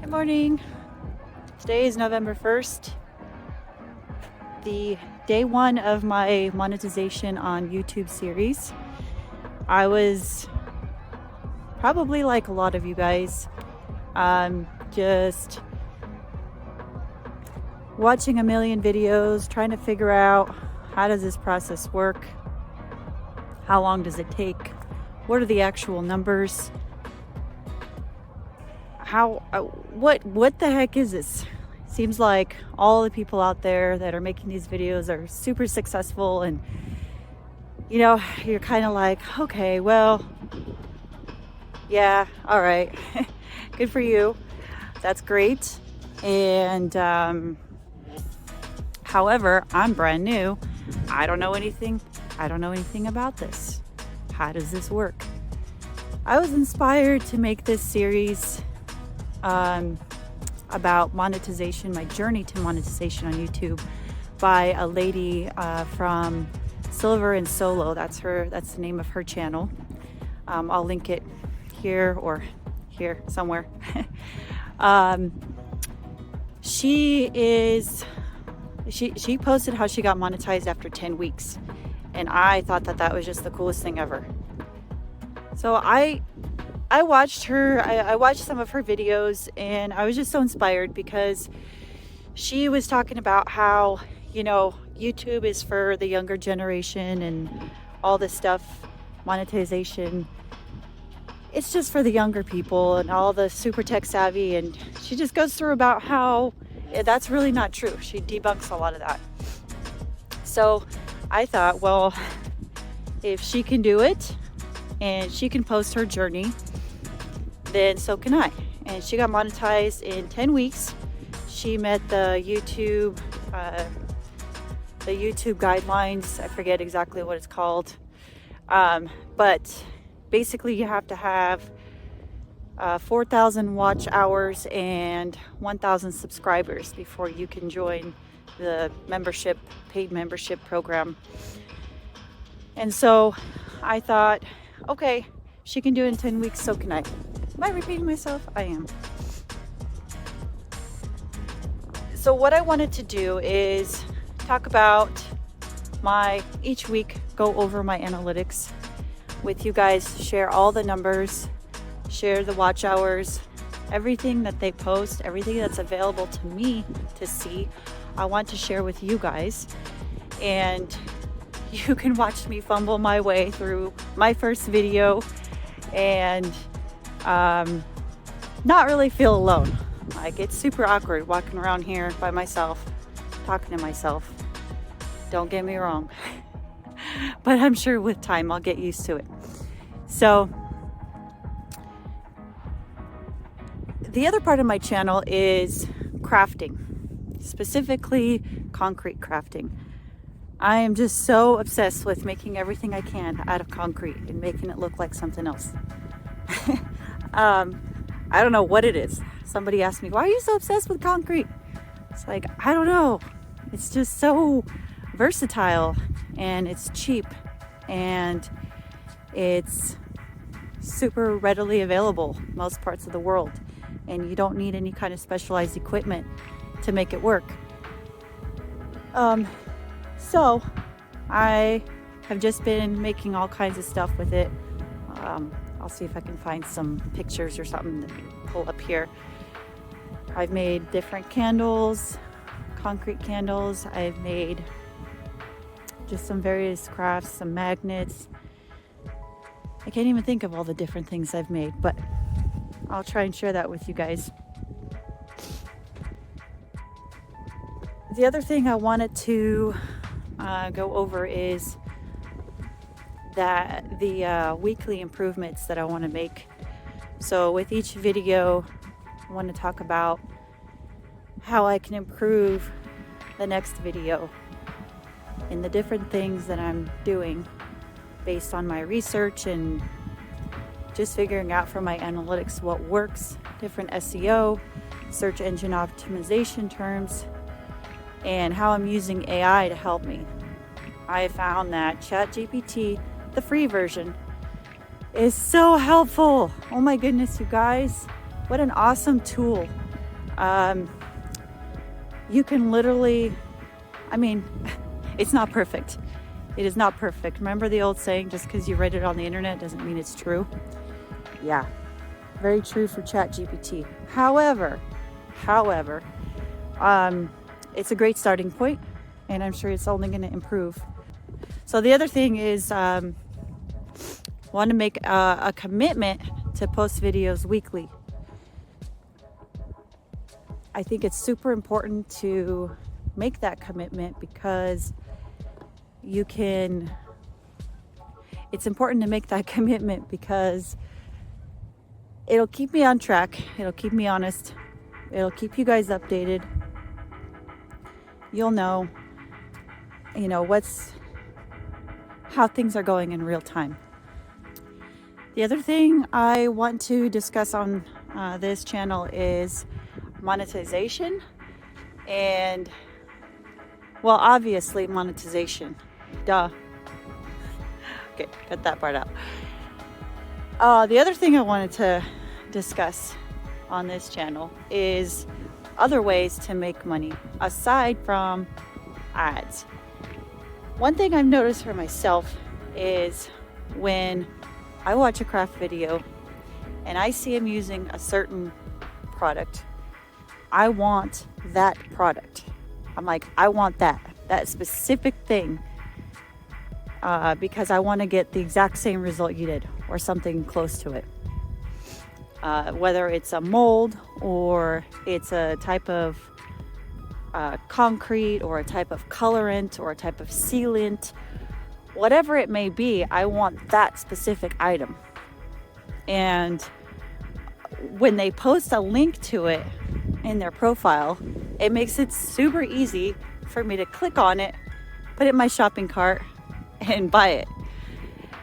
Good morning. Today is November 1st, the day one of my monetization on YouTube series. I was probably like a lot of you guys, just watching a million videos, trying to figure out how does this process work? How long does it take? What are the actual numbers? What the heck is this? Seems like all the people out there that are making these videos are super successful, and you're kind of like, okay, well, yeah, all right. Good for you. That's great. And however, I'm brand new. I don't know anything about this. How does this work? I was inspired to make this series about monetization, my journey to monetization on YouTube, by a lady from Silver and Solo. That's the name of her channel. I'll link it here or here somewhere. She posted how she got monetized after 10 weeks, and I thought that was just the coolest thing ever. So I watched her, I watched some of her videos, and I was just so inspired because she was talking about how, YouTube is for the younger generation and all this stuff, monetization. It's just for the younger people and all the super tech savvy. And she just goes through about how that's really not true. She debunks a lot of that. So I thought, well, if she can do it and she can post her journey, then so can I. And she got monetized in 10 weeks. She met the YouTube guidelines. I forget exactly what it's called. But basically you have to have 4,000 watch hours and 1,000 subscribers before you can join the paid membership program. And so I thought, okay, she can do it in 10 weeks, so can I. Am I repeating myself? I am. So what I wanted to do is talk about each week, go over my analytics with you guys, share all the numbers, share the watch hours, everything that they post, everything that's available to me to see. I want to share with you guys, and you can watch me fumble my way through my first video and not really feel alone. Like, it's super awkward walking around here by myself, talking to myself. Don't get me wrong. But I'm sure with time I'll get used to it. So the other part of my channel is crafting, specifically concrete crafting. I am just so obsessed with making everything I can out of concrete and making it look like something else. I don't know what it is. Somebody asked me, why are you so obsessed with concrete? It's like, I don't know. It's just so versatile, and it's cheap, and it's super readily available in most parts of the world, and you don't need any kind of specialized equipment to make it work. So I have just been making all kinds of stuff with it. I'll see if I can find some pictures or something to pull up here. I've made different candles, concrete candles. I've made just some various crafts, some magnets. I can't even think of all the different things I've made, but I'll try and share that with you guys. The other thing I wanted to go over is that the weekly improvements that I want to make. So with each video, I want to talk about how I can improve the next video and the different things that I'm doing based on my research and just figuring out from my analytics what works, different SEO, search engine optimization terms, and how I'm using AI to help me. I found that ChatGPT, the free version, is so helpful. Oh my goodness, you guys, what an awesome tool. You can literally, I mean, it's not perfect. It is not perfect. Remember the old saying, just because you read it on the internet doesn't mean it's true? Yeah, very true for ChatGPT. However, it's a great starting point, and I'm sure it's only going to improve. So the other thing is, want to make a commitment to post videos weekly. I think it's super important to make that commitment because it's important to make that commitment because it'll keep me on track. It'll keep me honest. It'll keep you guys updated. You'll know, how things are going in real time. The other thing I want to discuss on this channel is monetization and, well, obviously monetization. Duh. Okay, cut that part out. The other thing I wanted to discuss on this channel is other ways to make money aside from ads. One thing I've noticed for myself is when I watch a craft video and I see him using a certain product, I want that product. I'm like, I want that specific thing because I want to get the exact same result you did or something close to it. Whether it's a mold or it's a type of concrete or a type of colorant or a type of sealant, whatever it may be, I want that specific item. And when they post a link to it in their profile, it makes it super easy for me to click on it, put it in my shopping cart, and buy it.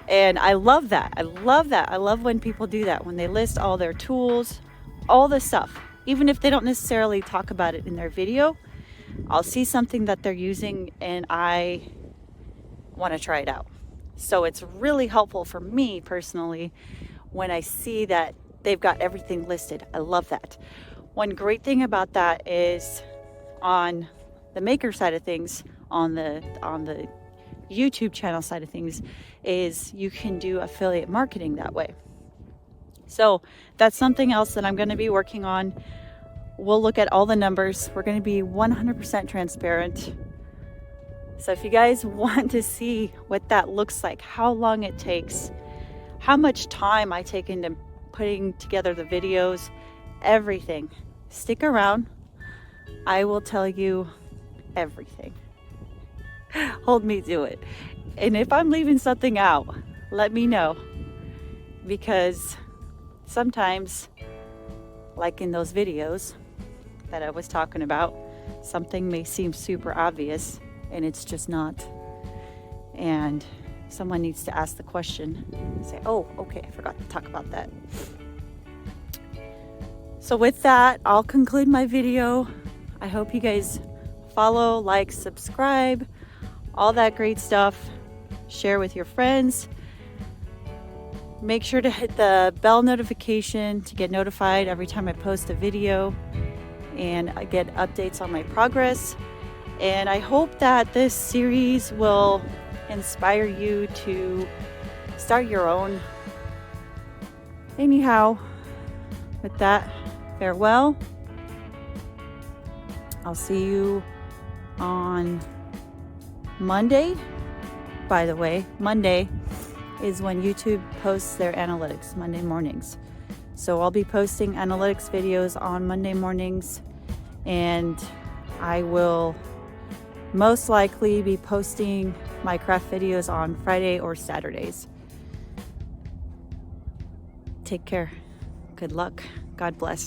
And I love that. I love when people do that, when they list all their tools, all the stuff. Even if they don't necessarily talk about it in their video, I'll see something that they're using and I want to try it out. So it's really helpful for me personally when I see that they've got everything listed. I love that. One great thing about that is on the maker side of things, on the YouTube channel side of things, is you can do affiliate marketing that way. So that's something else that I'm going to be working on. We'll look at all the numbers. We're going to be 100% transparent. So if you guys want to see what that looks like, how long it takes, how much time I take into putting together the videos, everything, stick around. I will tell you everything. Hold me to it. And if I'm leaving something out, let me know, because sometimes, like in those videos that I was talking about, something may seem super obvious and it's just not. And someone needs to ask the question and say, oh, okay, I forgot to talk about that. So with that, I'll conclude my video. I hope you guys follow, like, subscribe, all that great stuff. Share with your friends. Make sure to hit the bell notification to get notified every time I post a video and I get updates on my progress. And I hope that this series will inspire you to start your own. Anyhow, with that, farewell. I'll see you on Monday. By the way, Monday is when YouTube posts their analytics, Monday mornings. So I'll be posting analytics videos on Monday mornings, and I will most likely be posting my craft videos on Friday or Saturdays. Take care. Good luck. God bless.